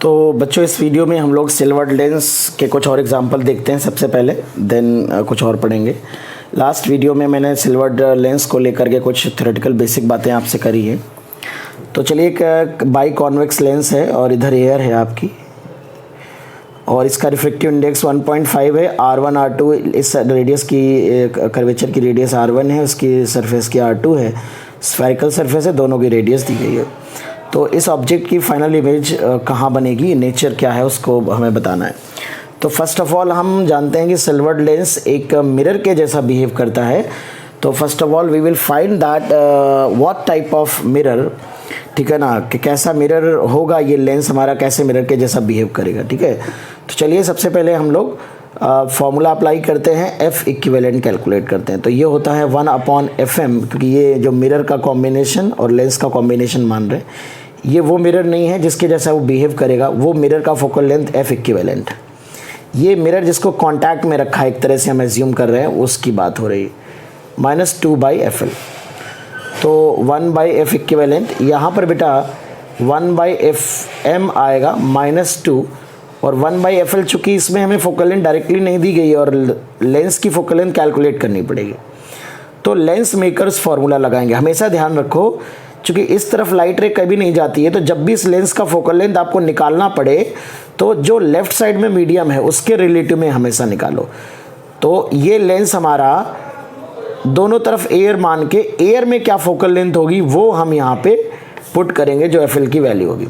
तो बच्चों इस वीडियो में हम लोग सिल्वर्ड लेंस के कुछ और एग्जांपल देखते हैं सबसे पहले, देन कुछ और पढ़ेंगे। लास्ट वीडियो में मैंने सिल्वर्ड लेंस को लेकर के कुछ थ्योरेटिकल बेसिक बातें आपसे करी हैं। तो चलिए, एक बाई कॉन्वेक्स लेंस है और इधर एयर है आपकी, और इसका रिफ्रैक्टिव इंडेक्स 1.5 है। R1 R2 इस रेडियस की कर्वेचर की रेडियस R1 है, उसकी सरफेस की R2 है, स्फेरिकल सरफेस है, दोनों की रेडियस दी गई है। तो इस ऑब्जेक्ट की फाइनल इमेज कहाँ बनेगी, नेचर क्या है, उसको हमें बताना है। तो फर्स्ट ऑफ ऑल हम जानते हैं कि सिल्वर्ड लेंस एक मिरर के जैसा बिहेव करता है। तो first of all we will find that what type of mirror, ठीक है ना, कि कैसा मिरर होगा ये लेंस हमारा, कैसे मिरर के जैसा बिहेव करेगा, ठीक है। तो चलिए सबसे पहले हम लोग फॉर्मूला अप्लाई करते हैं, एफ इक्विवेलेंट कैलकुलेट करते हैं। तो ये होता है 1/fm, क्योंकि ये जो मिरर का कॉम्बिनेशन और लेंस का कॉम्बिनेशन मान रहे हैं, ये वो मिरर नहीं है जिसके जैसा वो बिहेव करेगा, वो मिरर का फोकल लेंथ एफ इक्विवेलेंट। ये मिरर जिसको कांटेक्ट में रखा है, एक तरह से हम एज्यूम कर रहे हैं, उसकी बात हो रही है, -2/fl। तो 1/f इक्विवेलेंट, यहाँ पर बेटा 1/fm आएगा -2, और 1/fl चूँकि इसमें हमें फोकल लेंथ डायरेक्टली नहीं दी गई है और लेंस की फोकल लेंथ कैलकुलेट करनी पड़ेगी। तो लेंस मेकर्स फार्मूला लगाएंगे। हमेशा ध्यान रखो, चूँकि इस तरफ लाइट रे कभी नहीं जाती है, तो जब भी इस लेंस का फोकल लेंथ आपको निकालना पड़े तो जो लेफ्ट साइड में मीडियम है उसके रिलेटिव में हमेशा निकालो। तो ये लेंस हमारा दोनों तरफ एयर मान के, एयर में क्या फोकल लेंथ होगी वो हम यहाँ पे पुट करेंगे, जो एफ एल की वैल्यू होगी।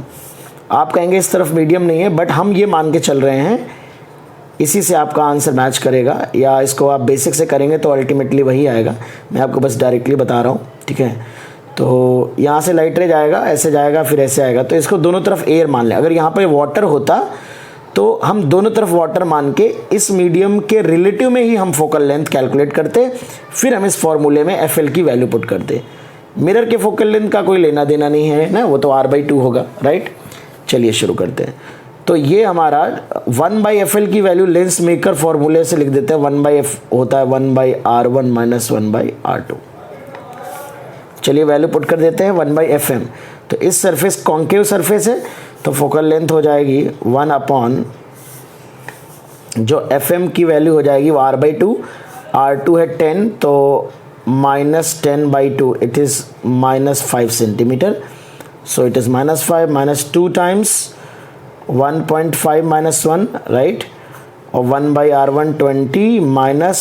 आप कहेंगे इस तरफ मीडियम नहीं है, बट हम ये मान के चल रहे हैं, इसी से आपका आंसर मैच करेगा, या इसको आप बेसिक से करेंगे तो अल्टीमेटली वही आएगा। मैं आपको बस डायरेक्टली बता रहा हूँ, ठीक है। तो यहाँ से लाइट रे जाएगा, ऐसे जाएगा, फिर ऐसे आएगा, तो इसको दोनों तरफ एयर मान लें। अगर यहाँ पर वाटर होता तो हम दोनों तरफ वाटर मान के इस मीडियम के रिलेटिव में ही हम फोकल लेंथ कैलकुलेट करते, फिर हम इस फॉर्मूले में एफ एल की वैल्यू पुट करते। मिरर के फोकल लेंथ का कोई लेना देना नहीं है ना, वो तो R/2 होगा, राइट। चलिए शुरू करते हैं। तो ये हमारा 1/fl की वैल्यू लेंस मेकर फॉर्मूले से लिख देते हैं। 1/f होता है 1/r1 - 1/r2। चलिए वैल्यू पुट कर देते हैं 1/fm। तो इस सरफेस कॉन्केव सरफेस है, तो फोकल लेंथ हो जाएगी 1/, जो fm की वैल्यू हो जाएगी वो R/2, R2 है 10, तो -10/2, it is -5 centimetre. So it is -5 -2 times 1.5 - 1, right, और 1/r1 20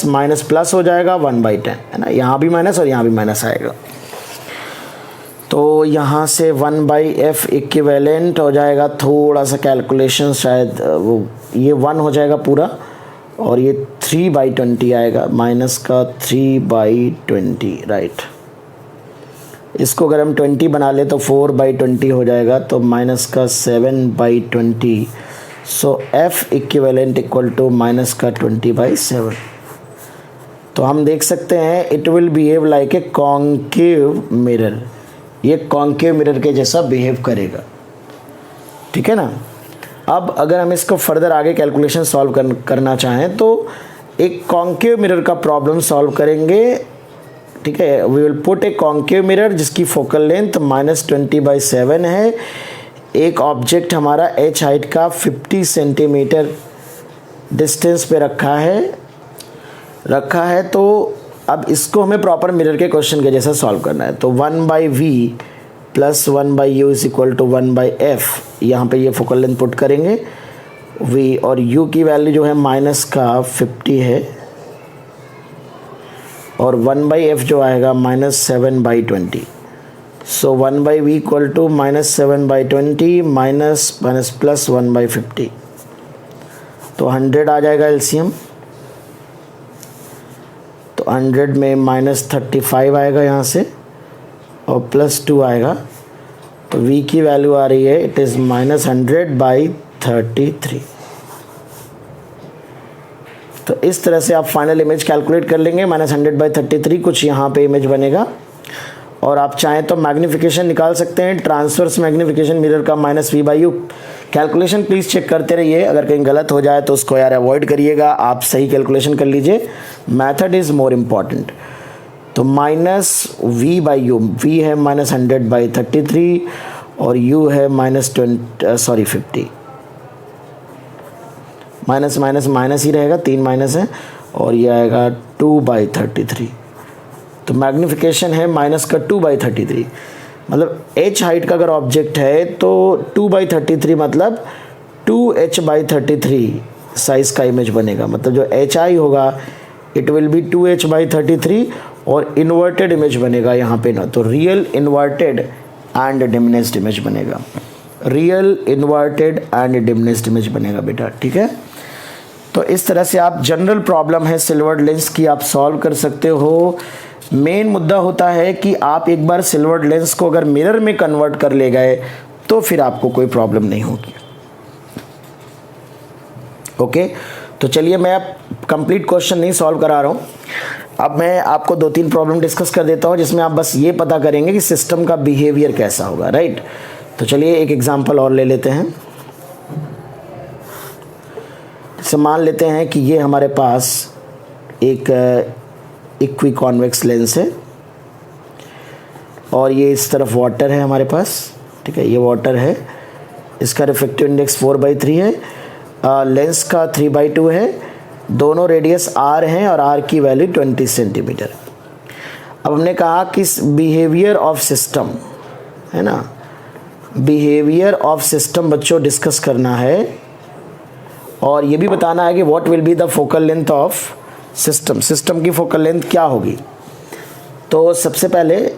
माइनस प्लस हो जाएगा 1/10, है ना। यहाँ भी माइनस और यहाँ भी माइनस आएगा, तो यहाँ से 1/f इक्विवेलेंट हो जाएगा, थोड़ा सा कैलकुलेशन शायद वो ये 1 हो जाएगा पूरा, और ये 3/20 आएगा, माइनस का 3/20, राइट। इसको अगर हम 20 बना ले तो 4/20 हो जाएगा, तो माइनस का 7/20। So f equivalent equal to minus का 20/7। तो हम देख सकते हैं it will behave like a concave mirror, ये कॉन्केव मिरर के जैसा बिहेव करेगा, ठीक है ना। अब अगर हम इसको फर्दर आगे कैलकुलेशन सॉल्व करना चाहें तो एक कॉन्केव मिरर का प्रॉब्लम सॉल्व करेंगे, ठीक है। We will put a concave mirror जिसकी फोकल लेंथ -20/7 है। एक ऑब्जेक्ट हमारा h हाइट का 50 सेंटीमीटर डिस्टेंस पे रखा है। तो अब इसको हमें प्रॉपर मिरर के क्वेश्चन के जैसा सॉल्व करना है। तो 1/v + 1/u is equal to 1/f, यहाँ पे ये फोकल लेंथ पुट करेंगे। v और u की वैल्यू जो है -50 है, और 1/f जो आएगा -7/20। So 1/v equal to -7/20 minus plus 1/50, तो 100 आ जाएगा एलसीएम। तो 100 में -35 आएगा यहाँ से, और +2 आएगा, तो v की वैल्यू आ रही है, इट इज़ -100/33। तो इस तरह से आप फाइनल इमेज कैलकुलेट कर लेंगे। -100/33 कुछ यहाँ पे इमेज बनेगा, और आप चाहें तो मैग्नीफिकेशन निकाल सकते हैं, ट्रांसवर्स मैग्नीफिकेशन मिरर का -v/u। कैलकुलेशन प्लीज़ चेक करते रहिए, अगर कहीं गलत हो जाए तो उसको यार अवॉइड करिएगा, आप सही कैलकुलेशन कर लीजिए, मेथड इज़ मोर इम्पॉर्टेंट। तो -v/u, v है -100/33 और u है -50। माइनस माइनस माइनस ही रहेगा, 3 माइनस है, और ये आएगा 2/33। तो मैग्नीफिकेशन है माइनस का 2/33, मतलब h हाइट का अगर ऑब्जेक्ट है तो 2/33 मतलब 2h/33 साइज़ का इमेज बनेगा। मतलब जो hi होगा इट विल बी 2h/33 और इन्वर्टेड इमेज बनेगा यहाँ पे ना, तो real inverted and diminished image बनेगा, real inverted and diminished image बनेगा बेटा, ठीक है। तो इस तरह से आप जनरल प्रॉब्लम है सिल्वर्ड लेंस की आप सॉल्व कर सकते हो। मेन मुद्दा होता है कि आप एक बार सिल्वर्ड लेंस को अगर मिरर में कन्वर्ट कर ले गए तो फिर आपको कोई प्रॉब्लम नहीं होगी। ओके, तो चलिए मैं अब कंप्लीट क्वेश्चन नहीं सॉल्व करा रहा हूँ, अब मैं आपको 2-3 प्रॉब्लम डिस्कस कर देता हूँ जिसमें आप बस ये पता करेंगे कि सिस्टम का बिहेवियर कैसा होगा, राइट। तो चलिए एक एग्जांपल और ले लेते हैं। जैसे मान लेते हैं कि ये हमारे पास एक इक्वी कॉन्वेक्स लेंस है और ये इस तरफ वाटर है हमारे पास, ठीक है, ये वाटर है, इसका रिफ्रैक्टिव इंडेक्स 4/3 है, लेंस का 3/2 है, दोनों रेडियस r हैं और r की वैल्यू 20 सेंटीमीटर। अब हमने कहा कि बिहेवियर ऑफ सिस्टम है ना, बिहेवियर ऑफ सिस्टम बच्चों डिस्कस करना है और ये भी बताना है कि what will be the focal length of system, system की फोकल लेंथ क्या होगी। तो सबसे पहले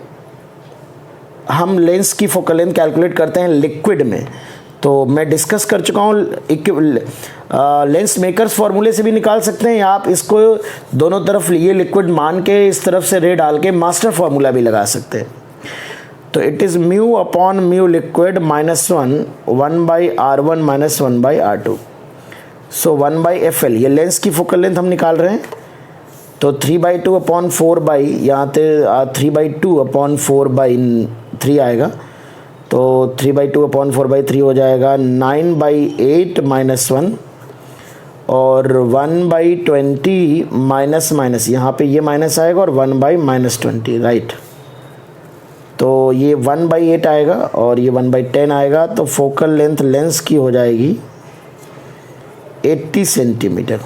हम लेंस की फोकल लेंथ कैलकुलेट करते हैं लिक्विड में, तो मैं डिस्कस कर चुका हूँ, लेंस मेकर्स फार्मूले से भी निकाल सकते हैं या आप इसको दोनों तरफ ये लिक्विड मान के इस तरफ से रे डाल के मास्टर फार्मूला भी लगा सकते हैं। तो it is mu upon mu liquid -1/r1 -1/r2। So 1/fl ये लेंस की फोकल लेंथ हम निकाल रहे हैं, तो 3/2 अपॉन 4 यहाँ पे 3/2 अपॉन 4/3 आएगा, तो 3/2 अपॉन 4/3 हो जाएगा 9/8 -1 और 1/20 माइनस माइनस यहाँ पे ये माइनस आएगा और 1/-20, राइट। तो ये 1/8 आएगा और ये 1/10 आएगा, तो फोकल लेंथ लेंस की हो जाएगी 80 सेंटीमीटर।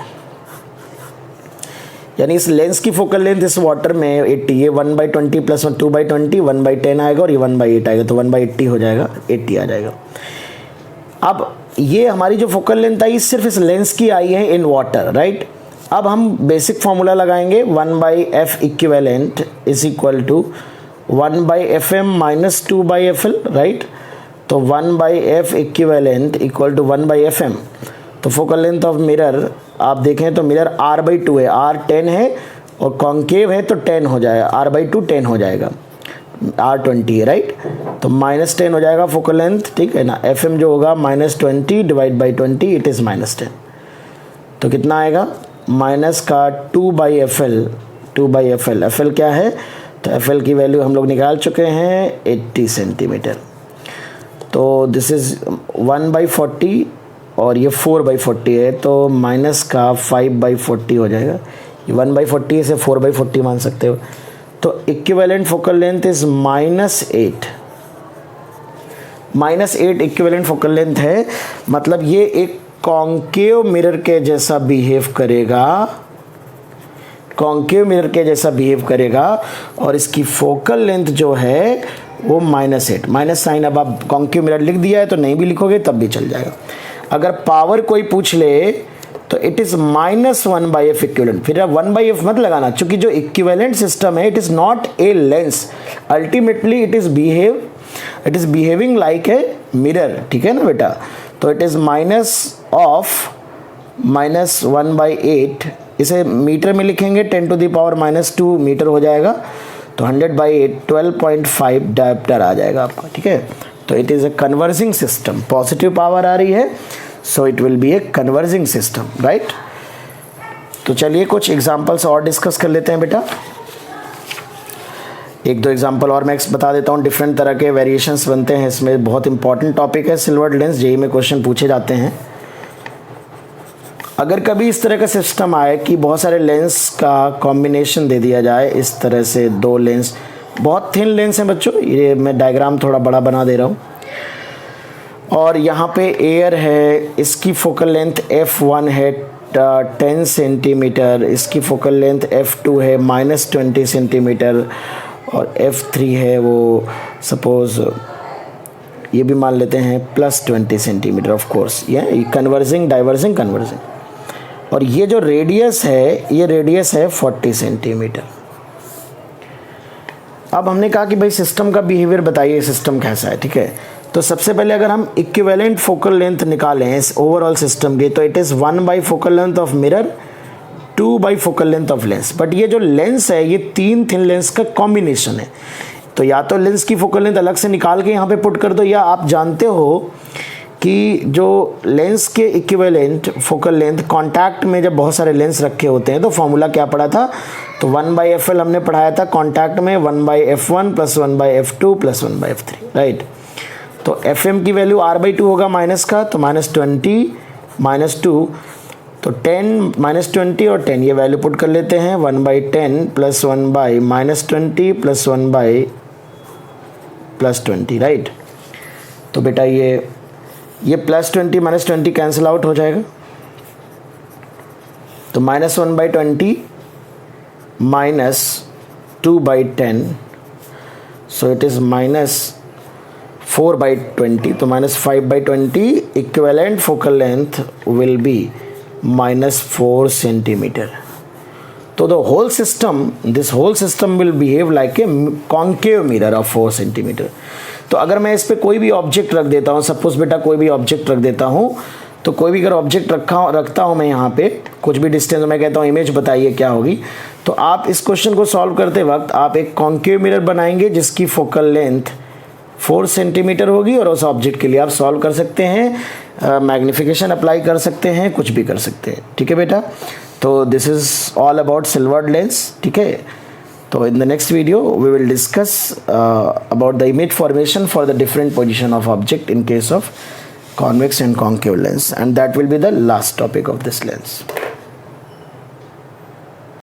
यानी इस लेंस की फोकल लेंथ इस वाटर में 80, ये 1/20 प्लस 2/20 1/10 आएगा और ये 1/8 आएगा, तो 1/80 हो जाएगा, 80 आ जाएगा। अब ये हमारी जो फोकल लेंथ आई सिर्फ इस लेंस की आई है इन वाटर, राइट। अब हम बेसिक फॉर्मूला लगाएंगे 1/f equivalent is equal to 1/fm minus 2/fl, right. तो 1/f equivalent equal to 1/fm। तो फोकल लेंथ ऑफ मिरर आप देखें तो मिरर r/2 है, r 10 है और कॉन्केव है तो 10 हो जाएगा, r/2 10 हो जाएगा, r 20 है, राइट। तो -10 हो जाएगा फोकल लेंथ, ठीक है ना। fm जो होगा -20 डिवाइड बाई 20 इट इज़ -10, तो कितना आएगा माइनस का 2/fl। fl क्या है, तो fl की वैल्यू हम लोग निकाल चुके हैं 80 सेंटीमीटर। तो दिस इज़ 1/40 और ये 4/40 है, तो माइनस का 5/40 हो जाएगा, ये 1/40 से 4/40 मान सकते हो। तो equivalent focal length is -8 equivalent focal length है, मतलब ये एक कॉन्केव मिरर के जैसा बिहेव करेगा, कॉन्केव मिरर के जैसा बिहेव करेगा और इसकी फोकल लेंथ जो है वो -8, माइनस साइन अब आप कॉन्केव मिरर लिख दिया है तो नहीं भी लिखोगे तब भी चल जाएगा। अगर पावर कोई पूछ ले तो इट इज़ -1/f इक्विवेलेंट, फिर 1/f मत लगाना, क्योंकि जो इक्विवेलेंट सिस्टम है it is not a lens, ultimately it is behaving like a mirror, ठीक है ना बेटा। तो इट इज़ -1/8, इसे मीटर में लिखेंगे 10⁻⁻² मीटर हो जाएगा, तो 100/8 12.5 डायप्टर आ जाएगा आपका, ठीक है। तो it is a converging system, positive power आ रही है, so it will be a converging system, right. तो चलिए कुछ एग्जांपल्स और डिस्कस कर लेते हैं बेटा, 1-2 एग्जांपल और मैं बता देता हूँ। डिफरेंट तरह के वेरिएशंस बनते हैं इसमें, बहुत इंपॉर्टेंट टॉपिक है सिल्वर्ड लेंस, जेईई में क्वेश्चन पूछे जाते हैं। अगर कभी इस तरह का सिस्टम आए कि बहुत सारे लेंस का कॉम्बिनेशन दे दिया जाए, इस तरह से 2 लेंस, बहुत थिन लेंस हैं बच्चों, ये मैं डायग्राम थोड़ा बड़ा बना दे रहा हूँ। और यहाँ पे एयर है, इसकी फोकल लेंथ f1 है 10 सेंटीमीटर, इसकी फोकल लेंथ f2 है -20 सेंटीमीटर, और f3 है वो सपोज़ ये भी मान लेते हैं +20 सेंटीमीटर। ऑफ कोर्स ये कन्वर्जिंग डाइवर्जिंग कन्वर्जिंग। और ये जो रेडियस है, ये रेडियस है 40 सेंटीमीटर। अब हमने कहा कि भाई सिस्टम का बिहेवियर बताइए, सिस्टम कैसा है, ठीक है। तो सबसे पहले अगर हम इक्विवेलेंट फोकल लेंथ निकालें इस ओवरऑल सिस्टम की, तो it is 1 by focal length of mirror, 2 by focal length of lens. But ये जो लेंस है ये 3 थिन लेंस का कॉम्बिनेशन है। तो या तो लेंस की फोकल लेंथ अलग से निकाल के यहाँ पे पुट कर दो, या आप जानते हो कि जो लेंस के इक्विवेलेंट फोकल लेंथ कॉन्टैक्ट में जब बहुत सारे लेंस रखे होते हैं तो फॉर्मूला क्या पढ़ा था, तो 1/FL हमने पढ़ाया था कॉन्टैक्ट में 1/F1 + 1/F2 + 1/F3, राइट। तो FM की वैल्यू R/2 होगा माइनस का, तो -20 -2, तो 10 -20 और 10 ये वैल्यू पुट कर लेते हैं, 1/10 + 1/-20 + 1/+20, राइट। तो बेटा ये +20 -20 कैंसिल आउट हो जाएगा, तो -1/20 -2/10, सो इट इज़ -4/20, तो -5/20 equivalent focal length will be -4 centimetre. तो the whole system, this whole system will behave like a concave mirror of 4 centimetre. तो अगर मैं इस पर कोई भी ऑब्जेक्ट रख देता हूँ, सपोज बेटा कोई भी ऑब्जेक्ट रख देता हूँ, तो कोई भी अगर ऑब्जेक्ट रखता हूँ मैं यहाँ पे कुछ भी डिस्टेंस, मैं कहता हूँ इमेज बताइए क्या होगी, तो आप इस क्वेश्चन को सॉल्व करते वक्त आप एक कॉन्केव मिरर बनाएंगे जिसकी फोकल लेंथ 4 सेंटीमीटर होगी, और उस ऑब्जेक्ट के लिए आप सॉल्व कर सकते हैं, मैग्नीफिकेशन अप्लाई कर सकते हैं, कुछ भी कर सकते हैं, ठीक है बेटा। तो this is all about silvered lens, ठीक है। So in the next video we will discuss about the image formation for the different position of object in case of convex and concave lens, and that will be the last topic of this lens.